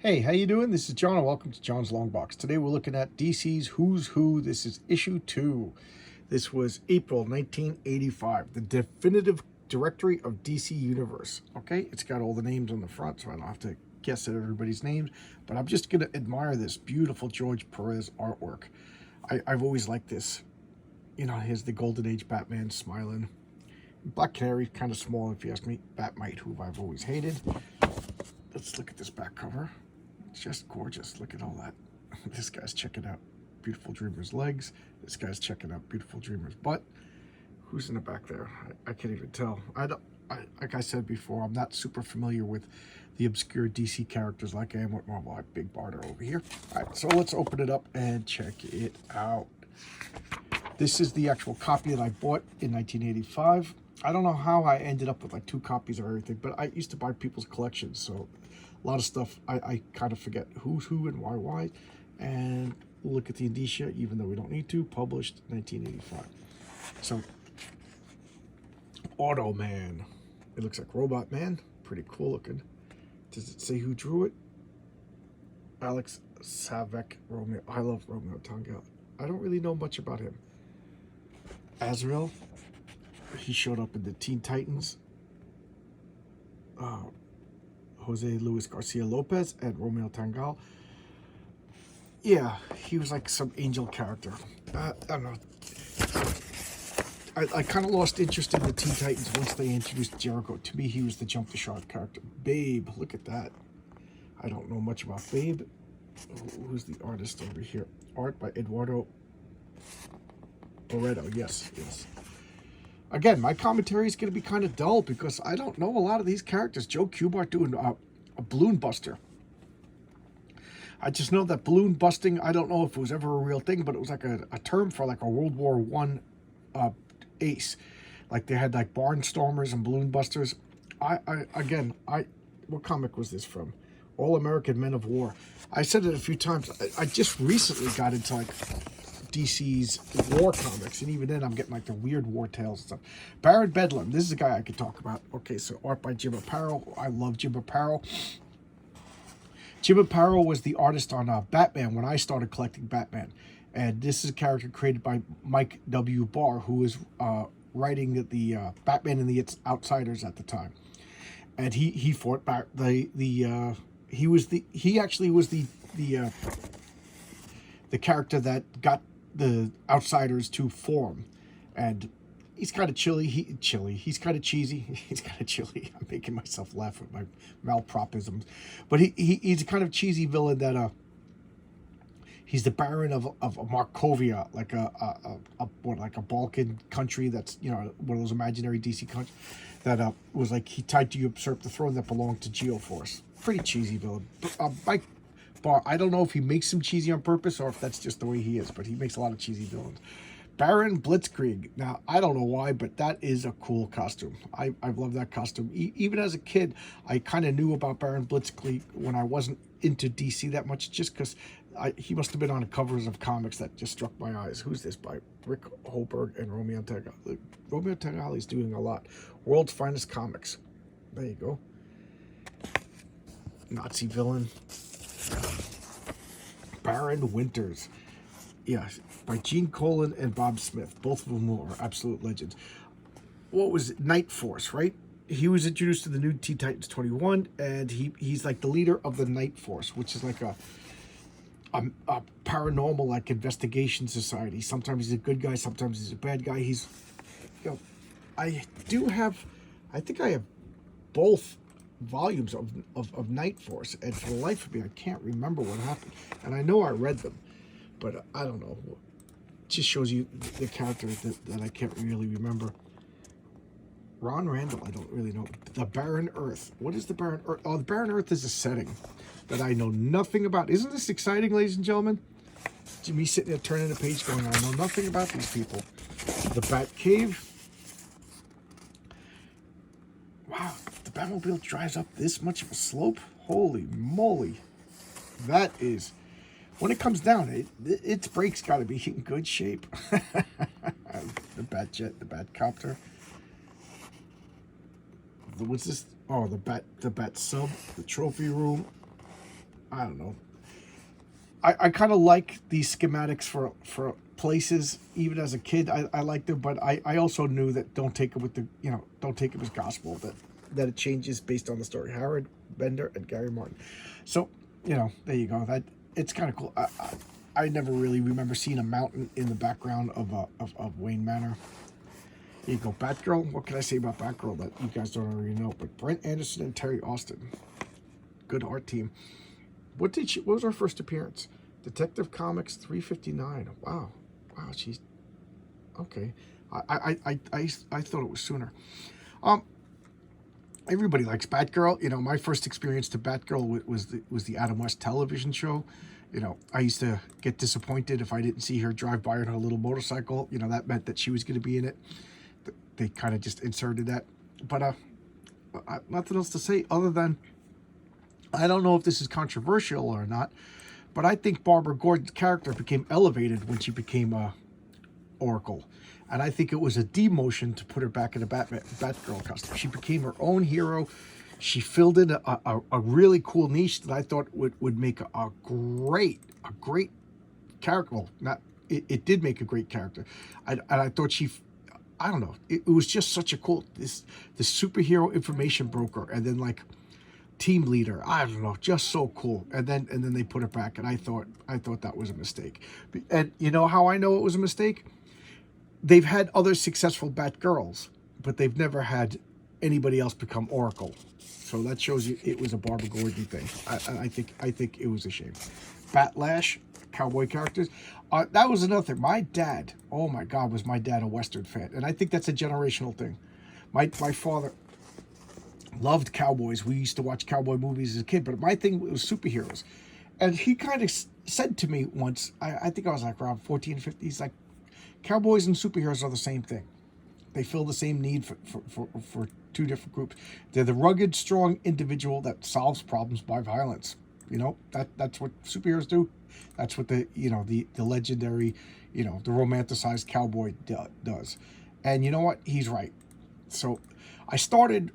Hey, how you doing? This is John, and welcome to John's Long Box. Today we're looking at DC's Who's Who. This is issue 2. This was April 1985, the definitive directory of DC Universe. Okay, it's got all the names on the front, so I don't have to guess at everybody's names, but I'm just going to admire this beautiful George Perez artwork. I've always liked this. You know, here's the Golden Age Batman smiling. Black Canary, kind of small if you ask me. Batmite, who I've always hated. Let's look at this back cover. It's just gorgeous. Look at all that. This guy's checking out Beautiful Dreamer's legs. This guy's checking out Beautiful Dreamer's butt. Who's in the back there? I can't even tell. Like I said before, I'm not super familiar with the obscure DC characters like I am with Marvel. I have Big Barter over here. All right, so let's open it up and check it out. This is the actual copy that I bought in 1985. I don't know how I ended up with like 2 copies of everything, but I used to buy people's collections, so a lot of stuff I kind of forget who's who and why. And look at the indicia, even though we don't need to. Published 1985. So, Automan. It looks like Robot Man. Pretty cool looking. Does it say who drew it? Alex Savek Romeo. I love Romeo Tangal. I don't really know much about him. Azrael. He showed up in the Teen Titans. Jose Luis Garcia Lopez and Romeo Tangal. Yeah, he was like some angel character. I don't know. I kind of lost interest in the Teen Titans once they introduced Jericho. To me, he was the jump the shark character. Babe, look at that. I don't know much about Babe. Who's the artist over here? Art by Eduardo Barreto. Yes. Again, my commentary is going to be kind of dull because I don't know a lot of these characters. Joe Kubart doing a balloon buster. I just know that balloon busting, I don't know if it was ever a real thing, but it was like a term for like a World War I ace. Like they had like barnstormers and balloon busters. What comic was this from? All American Men of War. I said it a few times. I just recently got into like DC's war comics, and even then I'm getting like the weird war tales and stuff. Baron Bedlam, this is a guy I could talk about. Okay, so art by Jim Aparo. I love Jim Aparo. Jim Aparo was the artist on Batman when I started collecting Batman, and this is a character created by Mike W. Barr, who was writing the Batman and the Outsiders at the time, and he fought back he actually was the character that got the Outsiders to form, and he's kind of he's kind of cheesy, he's kind of chilly. I'm making myself laugh with my malpropisms, but he's a kind of cheesy villain that he's the Baron of Markovia, like a Balkan country that's, you know, one of those imaginary DC countries that was like he tried to usurp the throne that belonged to Geoforce. Pretty cheesy villain. Mike Barr, I don't know if he makes him cheesy on purpose or if that's just the way he is, but he makes a lot of cheesy villains. Baron Blitzkrieg. Now, I don't know why, but that is a cool costume. I've loved that costume. Even as a kid, I kind of knew about Baron Blitzkrieg when I wasn't into DC that much, just because he must have been on the covers of comics that just struck my eyes. Who's this by? Rick Holberg and Romeo Tagali. Romeo Tagali is doing a lot. World's Finest Comics. There you go. Nazi villain. Baron Winters. Yeah, by Gene Colan and Bob Smith. Both of them are absolute legends. What was it? Night Force, right? He was introduced to the new Teen Titans 21, and he's like the leader of the Night Force, which is like a paranormal like investigation society. Sometimes he's a good guy, sometimes he's a bad guy. He's, you know, I think I have both volumes of Night Force, and for the life of me I can't remember what happened, and I know I read them, but I don't know. It just shows you the character that I can't really remember. Ron Randall, I don't really know. The Barren Earth. What is the Barren Earth? Oh, the Barren Earth is a setting that I know nothing about. Isn't this exciting, ladies and gentlemen? Me sitting there turning the page going, I know nothing about these people. The Bat Cave. Wow, the Batmobile drives up this much of a slope? Holy moly. That is... When it comes down, its brakes got to be in good shape. The Batjet, the Batcopter. What's this? Oh, the Bat Sub, the Trophy Room. I don't know. I kind of like these schematics for places. Even as a kid, I liked them, but I also knew that don't take it with the, don't take it as gospel, that it changes based on the story. Howard Bender and Gary Martin. So, there you go. That it's kind of cool. I never really remember seeing a mountain in the background of Wayne Manor. Here you go, Batgirl. What can I say about Batgirl that you guys don't already know? But Brent Anderson and Terry Austin, good art team. What was her first appearance? Detective Comics 359. Wow, she's okay. I thought it was sooner. Everybody likes Batgirl. My first experience to Batgirl was the Adam West television show. I used to get disappointed if I didn't see her drive by on her little motorcycle. That meant that she was going to be in it. They kind of just inserted that. But nothing else to say other than, I don't know if this is controversial or not, but I think Barbara Gordon's character became elevated when she became Oracle. And I think it was a demotion to put her back in a Batgirl costume. She became her own hero. She filled in a really cool niche that I thought would make a great character. Well, it did make a great character. And I thought I don't know, it was just such a cool, this superhero information broker, and then like team leader. I don't know, just so cool. And then they put it back, and I thought that was a mistake. And you know how I know it was a mistake? They've had other successful Batgirls, but they've never had anybody else become Oracle. So that shows you it was a Barbara Gordon thing. I think it was a shame. Batlash, cowboy characters. That was another thing. My dad, oh my God, was my dad a Western fan, and I think that's a generational thing. My father loved cowboys. We used to watch cowboy movies as a kid, but my thing was superheroes. And he kind of said to me once, I think I was like around 14, 15, he's like, cowboys and superheroes are the same thing. They fill the same need for two different groups. They're the rugged, strong individual that solves problems by violence. That's what superheroes do. That's what the legendary, the romanticized cowboy does. And you know what? He's right. So I started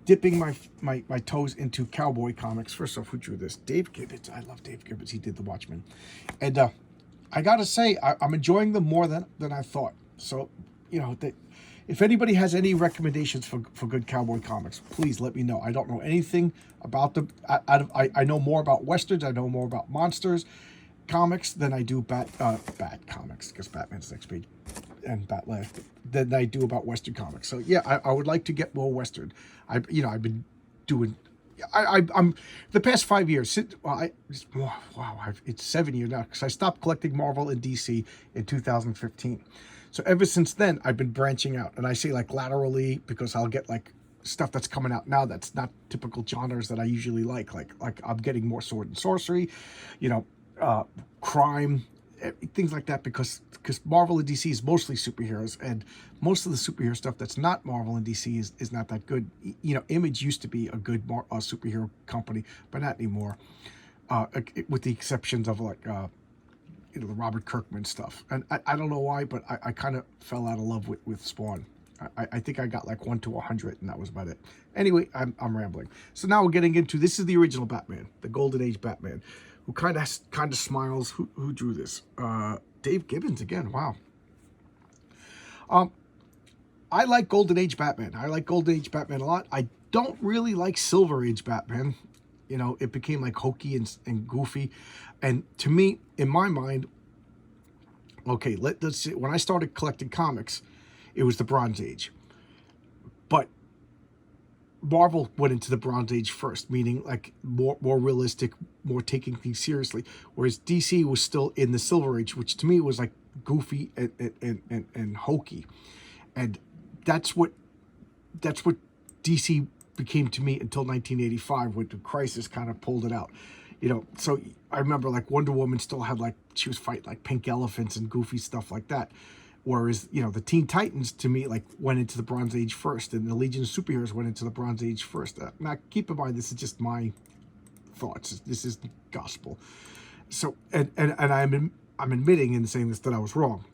dipping my toes into cowboy comics. First off, who drew this? Dave Gibbons. I love Dave Gibbons. He did The Watchmen. And I got to say, I'm enjoying them more than I thought. So, if anybody has any recommendations for good cowboy comics, please let me know. I don't know anything about them. I know more about Westerns. I know more about monsters comics than I do Bat comics, because Batman's next page, and Batlash, than I do about Western comics. So yeah, I would like to get more Western. I've been doing. I'm the past 5 years. It's 7 years now, because I stopped collecting Marvel and DC in 2015. So ever since then, I've been branching out, and I say like laterally, because I'll get like stuff that's coming out now that's not typical genres that I usually like. Like I'm getting more sword and sorcery, crime, things like that, because Marvel and DC is mostly superheroes, and most of the superhero stuff that's not Marvel and DC is not that good. Image used to be a good superhero company, but not anymore, with the exceptions of like the Robert Kirkman stuff. And I don't know why, but I kind of fell out of love with Spawn. I think I got like 1 to 100, and that was about it. Anyway, I'm rambling. So now we're getting into, this is the original Batman, the Golden Age Batman, who kind of smiles. Who drew this? Dave Gibbons again. Wow. I like Golden Age Batman. I like Golden Age Batman a lot. I don't really like Silver Age Batman. It became like hokey and goofy. And to me, in my mind, okay, let's see. When I started collecting comics, it was the Bronze Age. But Marvel went into the Bronze Age first, meaning like more realistic, more taking things seriously. Whereas DC was still in the Silver Age, which to me was like goofy and hokey. And that's what DC became to me until 1985, when the Crisis kind of pulled it out. So I remember like Wonder Woman still had like, she was fighting like pink elephants and goofy stuff like that. Whereas, the Teen Titans to me like went into the Bronze Age first, and the Legion of Superheroes went into the Bronze Age first. Now keep in mind, this is just my thoughts. This is gospel. So, and I'm admitting in saying this that I was wrong.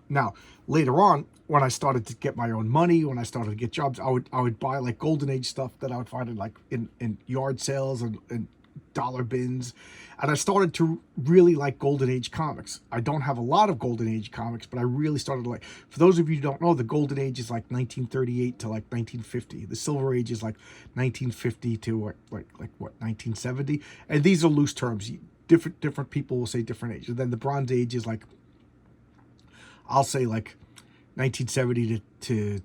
Now, later on, when I started to get my own money, when I started to get jobs, I would buy like Golden Age stuff that I would find in like in yard sales and dollar bins. And I started to really like Golden Age comics. I don't have a lot of Golden Age comics, but I really started to like, for those of you who don't know, the Golden Age is like 1938 to like 1950. The Silver Age is like 1950 to like what, 1970? And these are loose terms. Different people will say different age. And then the Bronze Age is like, I'll say like 1970 to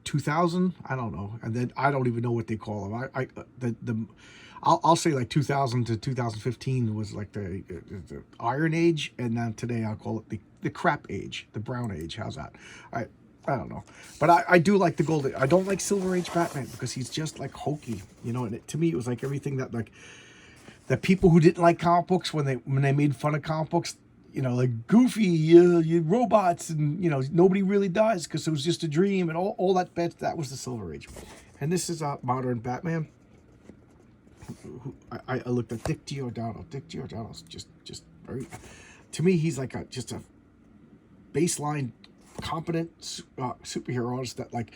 2000. I don't know. And then I don't even know what they call them. I'll say like 2000 to 2015 was like the Iron Age, and now today I'll call it the crap age, the brown age. How's that? I don't know, but I do like the golden. I don't like Silver Age Batman because he's just like hokey, you know. And to me, it was like everything that like the people who didn't like comic books when they made fun of comic books, you know, like goofy, you robots, and you know nobody really dies because it was just a dream, and all that bad. That was the Silver Age, and this is modern Batman. I looked at Dick Giordano. Dick Giordano's just very, to me, he's like just a baseline competent superhero artist that like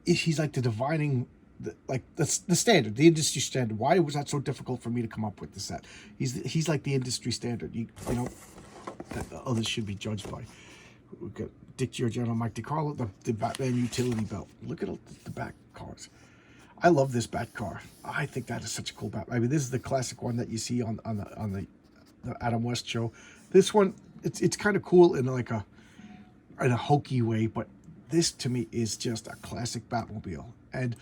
he's like the divining the standard, the industry standard. Why was that so difficult for me to come up with the set? He's like the industry standard. You know that others should be judged by. We got Dick Giordano, Mike DiCarlo, the Batman utility belt. Look at the back cars. I love this Bat car. I think that is such a cool Bat. I mean, this is the classic one that you see on the Adam West show. This one, it's kind of cool in like a hokey way, but this to me is just a classic Batmobile. And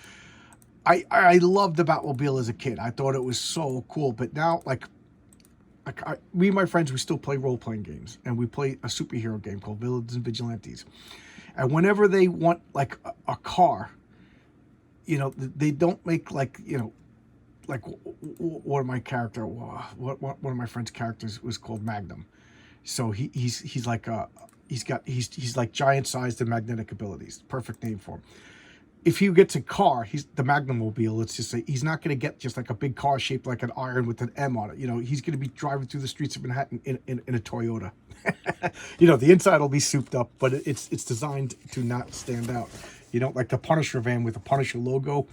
I loved the Batmobile as a kid. I thought it was so cool. But now, me and my friends, we still play role-playing games, and we play a superhero game called Villains and Vigilantes. And whenever they want like a car, you know, they don't make like, you know, like one of my friend's characters was called Magnum. So he's like giant sized and magnetic abilities. Perfect name for him. If he gets a car, he's the Magnum-mobile. Let's just say he's not going to get just like a big car shaped like an iron with an M on it. You know, he's going to be driving through the streets of Manhattan in a Toyota. You know, the inside will be souped up, but it's designed to not stand out. You know, like the Punisher van with the Punisher logo.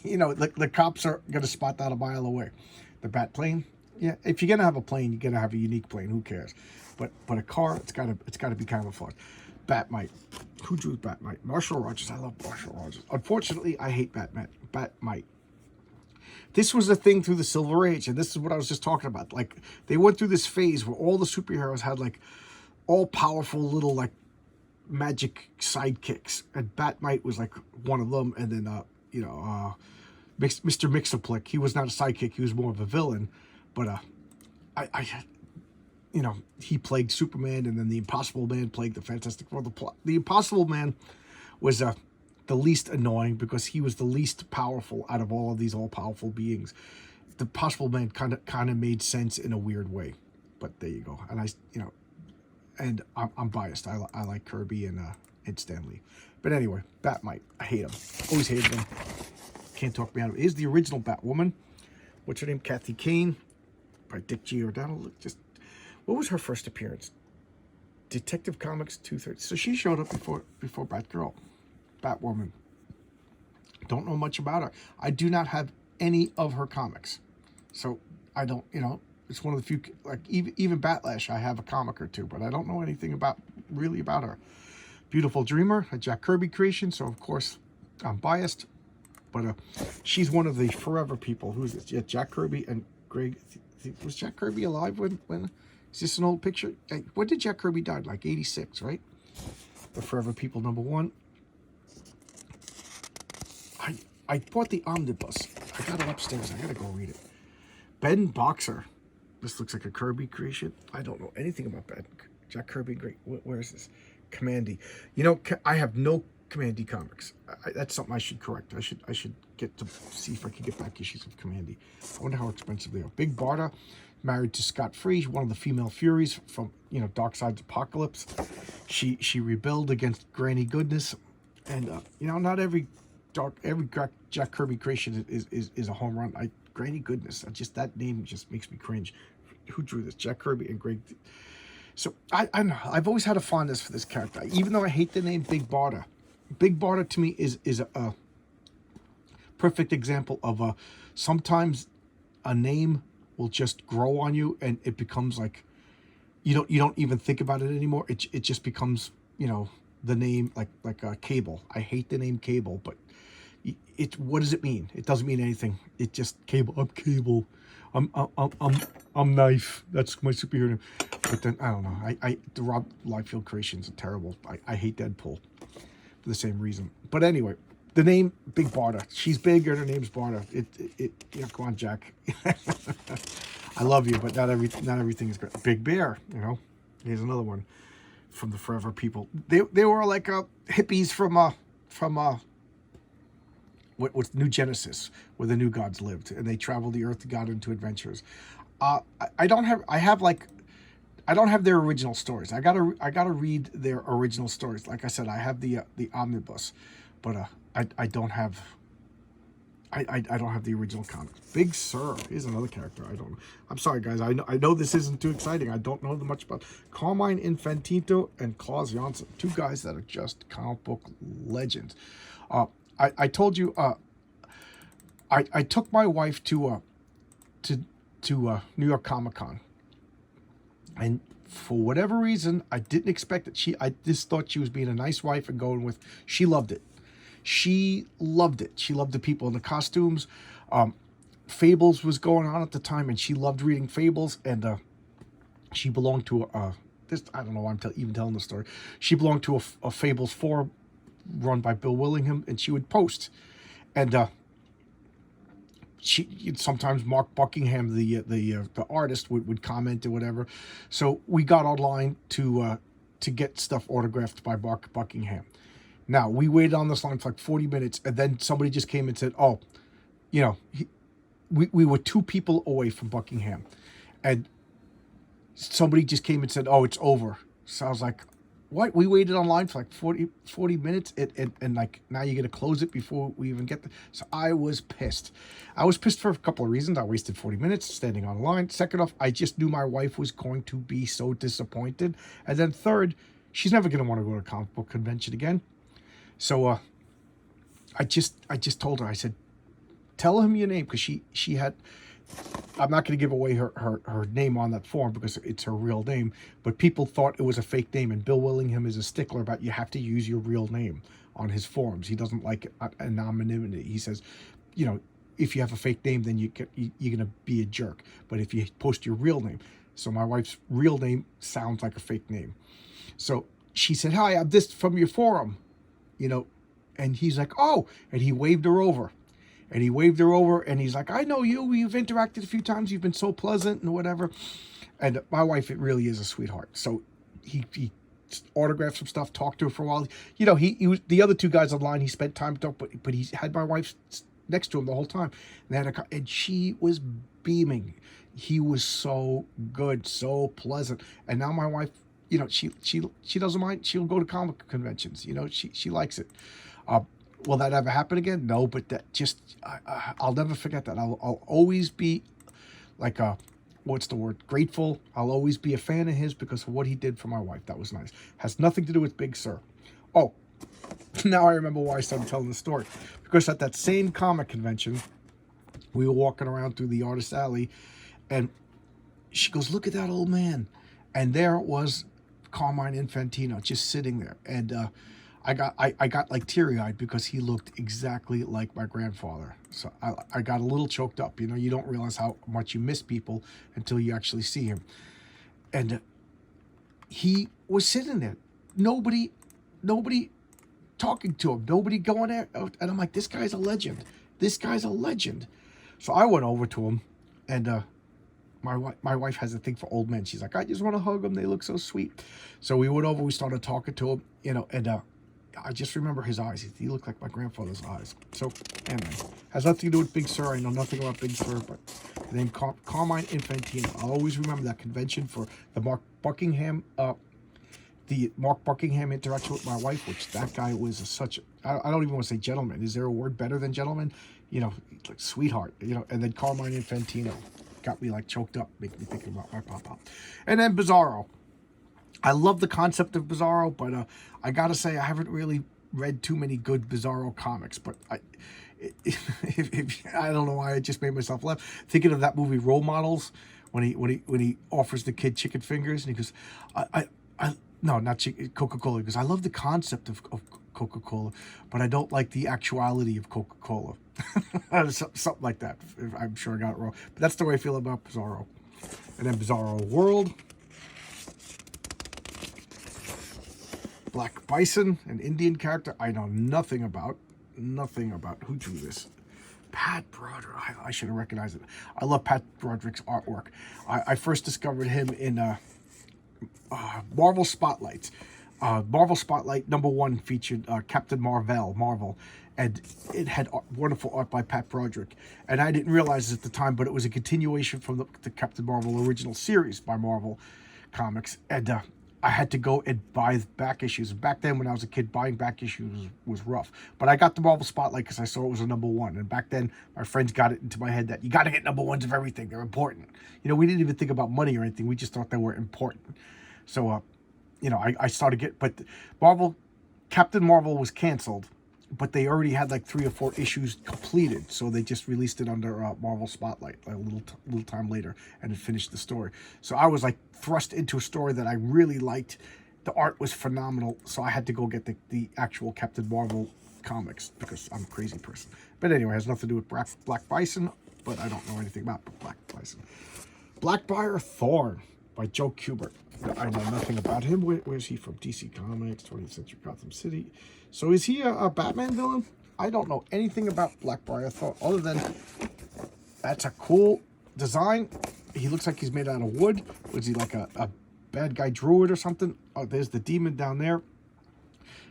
You know, the cops are going to spot that a mile away. The Bat plane, yeah. If you're going to have a plane, you're going to have a unique plane. Who cares? But a car, it's got to be camouflaged. Batmite. Who drew Batmite? Marshall Rogers. I love Marshall Rogers. Unfortunately, I hate Batmite. This was a thing through the Silver Age, and this is what I was just talking about. Like, they went through this phase where all the superheroes had like all powerful little like magic sidekicks, and Batmite was like one of them. And then Mr. Mixoplick, he was not a sidekick, he was more of a villain, but you know, he plagued Superman, and then the Impossible Man plagued the Fantastic Four. The Impossible Man was the least annoying because he was the least powerful out of all of these all-powerful beings. The Impossible Man kind of made sense in a weird way, but there you go. And I'm biased. I like Kirby and Stan Lee. But anyway, Batmite, I hate him. Always hated him. Can't talk me out of it. Here's the original Batwoman. What's her name? Kathy Kane by Dick Giordano. What was her first appearance? Detective Comics 230. So she showed up before Batgirl. Batwoman. Don't know much about her. I do not have any of her comics. So I don't, you know, it's one of the few, like even Batlash, I have a comic or two, but I don't know anything really about her. Beautiful Dreamer, a Jack Kirby creation, so of course I'm biased, but she's one of the forever people. Who's this? Yeah, Jack Kirby and Greg. Was Jack Kirby alive when is this an old picture? When did Jack Kirby die? Like 86, right? The forever people #1. I bought the omnibus. I got it upstairs. I gotta go read it. Ben Boxer. This looks like a Kirby creation. I don't know anything about Ben. Jack Kirby, great. Where is this? Commandy. You know, I have no Commandy comics. That's something I should correct. I should get to see if I can get back issues of Commandy. I wonder how expensive they are. Big Barda, married to Scott Free, one of the female Furies from, you know, Darkseid's Apocalypse. She rebelled against Granny Goodness, and you know, not every Jack Kirby creation is a home run. Granny Goodness, just that name just makes me cringe. Who drew this? Jack Kirby and Greg. So I don't know. I've always had a fondness for this character, even though I hate the name Big Barda. Big Barda to me is a perfect example of sometimes a name will just grow on you, and it becomes like you don't even think about it anymore. It just becomes, you know, the name, like Cable. I hate the name Cable, but what does it mean? It doesn't mean anything. It just Cable. I'm Cable. I'm Knife. That's my superhero name. But then I don't know. The Rob Liefeld creations are terrible. I hate Deadpool for the same reason. But anyway, the name Big Barda. She's big and her name's Barda. You know, come on, Jack. I love you, but not everything is good. Big Bear. You know, here's another one from the Forever People. They were like hippies from what's New Genesis, where the New Gods lived, and they traveled the earth to God into adventures. I don't have their original stories. I gotta read their original stories. Like I said, I have the omnibus, but I don't have the original comics. Big Sur is another character. I don't know. I'm sorry, guys. I know this isn't too exciting. I don't know much about Carmine Infantino and Klaus Janson, two guys that are just comic book legends. I told you I took my wife to New York Comic Con, and for whatever reason I didn't expect it. I just thought she was being a nice wife and going with. She loved it. She loved it. She loved the people in the costumes. Fables was going on at the time, and she loved reading Fables. And she belonged to this. I don't know why I'm even telling the story. She belonged to a Fables forum run by Bill Willingham, and she would post. And sometimes Mark Buckingham, the artist, would comment or whatever. So we got online to get stuff autographed by Mark Buckingham. Now, we waited on this line for like 40 minutes, and then somebody just came and said, oh, you know, we were 2 people away from Buckingham, and somebody just came and said, oh, it's over. So I was like, what? We waited online for like 40 minutes, and like, now you're going to close it before we even get there? So I was pissed. I was pissed for a couple of reasons. I wasted 40 minutes standing on line. Second off, I just knew my wife was going to be so disappointed. And then third, she's never going to want to go to a comic book convention again. So I just told her, I said, tell him your name, because she had, I'm not going to give away her name on that form because it's her real name, but people thought it was a fake name, and Bill Willingham is a stickler about you have to use your real name on his forums. He doesn't like anonymity. He says, you know, if you have a fake name, then you're going to be a jerk, but if you post your real name. So my wife's real name sounds like a fake name. So she said, hi, I'm this from your forum. You know, and he's like, oh, and he waved her over. And he's like, I know you. You've interacted a few times. You've been so pleasant and whatever. And my wife, it really is a sweetheart. So he autographed some stuff, talked to her for a while. You know, he was the other 2 guys online. He spent time to talk, but he had my wife next to him the whole time. And she was beaming. He was so good, so pleasant. And now my wife, you know, she doesn't mind. She'll go to comic conventions. You know, she likes it. Will that ever happen again? No, but that just I'll never forget that. I'll always be like what's the word? Grateful. I'll always be a fan of his because of what he did for my wife. That was nice. Has nothing to do with Big Sur. Oh, now I remember why I started telling the story. Because at that same comic convention, we were walking around through the artist alley, and she goes, "Look at that old man," and there it was. Carmine Infantino just sitting there, and I got like teary-eyed because he looked exactly like my grandfather. So I got a little choked up. You know, you don't realize how much you miss people until you actually see him. And he was sitting there, nobody talking to him, nobody going there, and I'm like, this guy's a legend. So I went over to him, and my wife has a thing for old men. She's like, I just want to hug them. They look so sweet. So we went over, we started talking to him, you know, and I just remember his eyes. He looked like my grandfather's eyes. So, anyway, has nothing to do with Big Sur. I know nothing about Big Sur, but the name Carmine Infantino. I'll always remember that convention for the Mark Buckingham interaction with my wife, which that guy was such. I don't even want to say gentleman. Is there a word better than gentleman? You know, like sweetheart. You know, and then Carmine Infantino got me like choked up, making me think about my papa. And then Bizarro. I love the concept of Bizarro, but I gotta say I haven't really read too many good Bizarro comics. But I don't know why I just made myself laugh thinking of that movie Role Models, when he offers the kid chicken fingers, and he goes, I no, not Coca-Cola. He goes, I love the concept of Coca-Cola, but I don't like the actuality of Coca-Cola. Something like that. I'm sure I got it wrong, but that's the way I feel about Bizarro. And then Bizarro World, Black Bison, an Indian character I know nothing about. Nothing about. Who drew this? Pat Broderick. I should have recognized it. I love Pat Broderick's artwork. I first discovered him in Marvel Spotlights. Marvel Spotlight #1 featured Captain Marvel, and it had wonderful art by Pat Broderick. And I didn't realize it at the time, but it was a continuation from the Captain Marvel original series by Marvel Comics. And I had to go and buy back issues. Back then, when I was a kid, buying back issues was rough. But I got the Marvel Spotlight because I saw it was a #1. And back then, my friends got it into my head that you got to get #1s of everything. They're important. We didn't even think about money or anything. We just thought they were important. So, I started but Captain Marvel was canceled, but they already had like 3 or 4 issues completed. So they just released it under Marvel Spotlight a little time later, and it finished the story. So I was like thrust into a story that I really liked. The art was phenomenal. So I had to go get the actual Captain Marvel comics because I'm a crazy person. But anyway, it has nothing to do with Black Bison, but I don't know anything about Black Bison. Blackbriar Thorn by Joe Kubert. I know nothing about him. Where's he from? DC Comics, 20th Century Gotham City. So is he a Batman villain? I don't know anything about Blackbriar Thorn other than that's a cool design. He looks like he's made out of wood. Was he like a bad guy druid or something? Oh, there's the demon down there.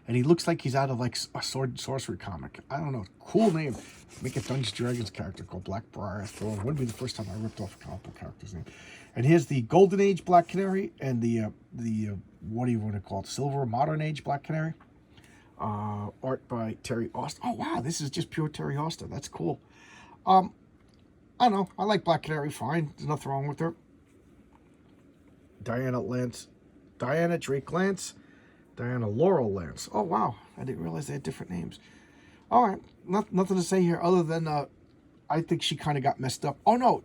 And he looks like he's out of like a sword and sorcery comic. I don't know. Cool name. Make a Dungeons & Dragons character called Blackbriar Thorn. Wouldn't be the first time I ripped off a comic book character's name. And here's the Golden Age Black Canary and the what do you want to call it? Silver Modern Age Black Canary. Art by Terry Austin. Oh wow, this is just pure Terry Austin. That's cool. I don't know. I like Black Canary. Fine. There's nothing wrong with her. Diana Drake Lance. Diana Laurel Lance. Oh, wow. I didn't realize they had different names. All right. Nothing to say here other than I think she kind of got messed up. Oh, no.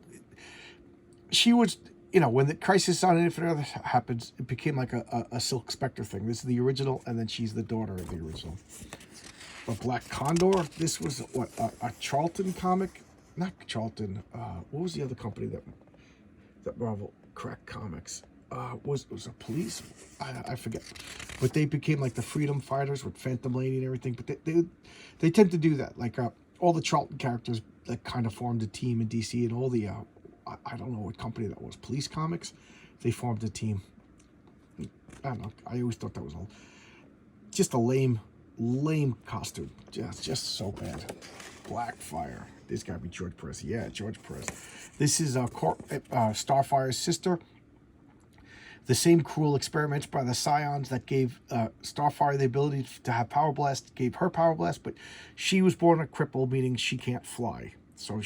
She was, when the Crisis on Infinite Earth happens, it became like a Silk Spectre thing. This is the original, and then she's the daughter of the original. But Black Condor, this was, what, a Charlton comic? Not Charlton. What was the other company that Marvel cracked comics? Was a police, I forget, but they became like the freedom fighters with Phantom Lady and everything. But they tend to do that. Like all the Charlton characters that kind of formed a team in DC, and all the I don't know what company that was, Police Comics, they formed a team. I don't know. I always thought that was just a lame costume. Just so bad. Blackfire. This gotta be George Perez. Yeah, George Perez. This is Starfire's sister. The same cruel experiments by the Scions that gave Starfire the ability to have Power Blast gave her Power Blast, but she was born a cripple, meaning she can't fly. So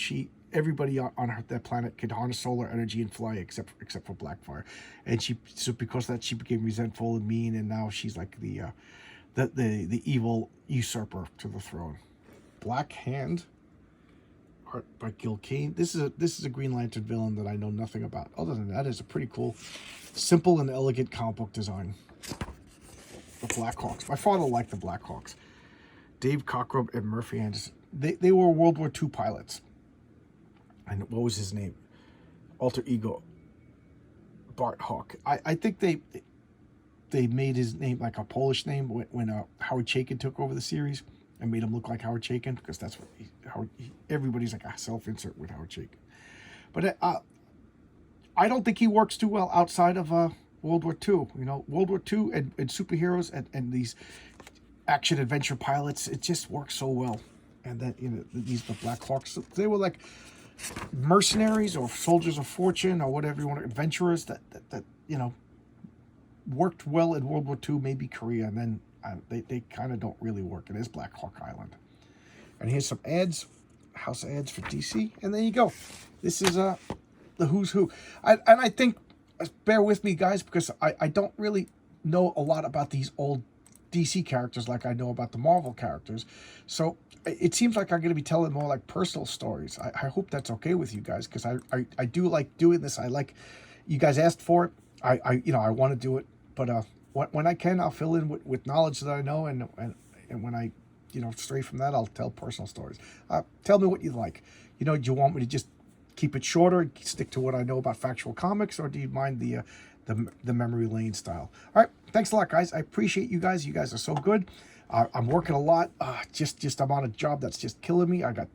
everybody on that planet could harness solar energy and fly except for Blackfire, and so because of that she became resentful and mean, and now she's like the evil usurper to the throne. Black Hand, art by Gil Kane. This is a Green Lantern villain that I know nothing about. Other than that, it's a pretty cool, simple and elegant comic book design. The Blackhawks. My father liked the Blackhawks. Dave Cockrum and Murphy Anderson. They were World War II pilots. And what was his name? Alter ego. Bart Hawk. I think they made his name like a Polish name when Howard Chaykin took over the series and made him look like Howard Chaykin, because that's what everybody's like a self-insert with Howard Chaykin. But I don't think he works too well outside of World War II. World War II and superheroes and these action adventure pilots, it just works so well. And then the Blackhawks, they were like mercenaries or soldiers of fortune or whatever you want, adventurers that worked well in World War II, maybe Korea, and then they kind of don't really work. It is Black Hawk Island. And here's some ads, house ads for DC, and there you go. This is the who's who. I think, bear with me, guys, because I don't really know a lot about these old DC characters like I know about the Marvel characters. So it seems like I'm going to be telling more like personal stories. I hope that's okay with you guys, because I do like doing this. I like, you guys asked for it. I want to do it, but when I can, I'll fill in with knowledge that I know, and when I, stray from that, I'll tell personal stories. Tell me what you like. Do you want me to just keep it shorter, stick to what I know about factual comics, or do you mind the memory lane style? All right, thanks a lot, guys. I appreciate you guys. You guys are so good. I'm working a lot. Just I'm on a job that's just killing me. I got,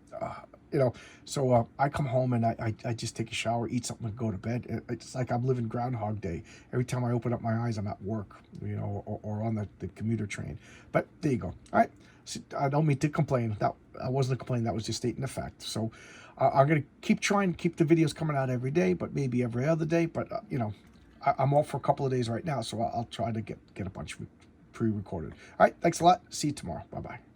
so I come home and I just take a shower, eat something, and go to bed. It's like I'm living Groundhog Day. Every time I open up my eyes, I'm at work, or on the commuter train. But there you go. All right. So I don't mean to complain. I wasn't complaining. That was just stating the fact. So I'm going to keep trying to keep the videos coming out every day, but maybe every other day. But, I'm off for a couple of days right now, so I'll try to get a bunch pre-recorded. All right, thanks a lot. See you tomorrow. Bye-bye.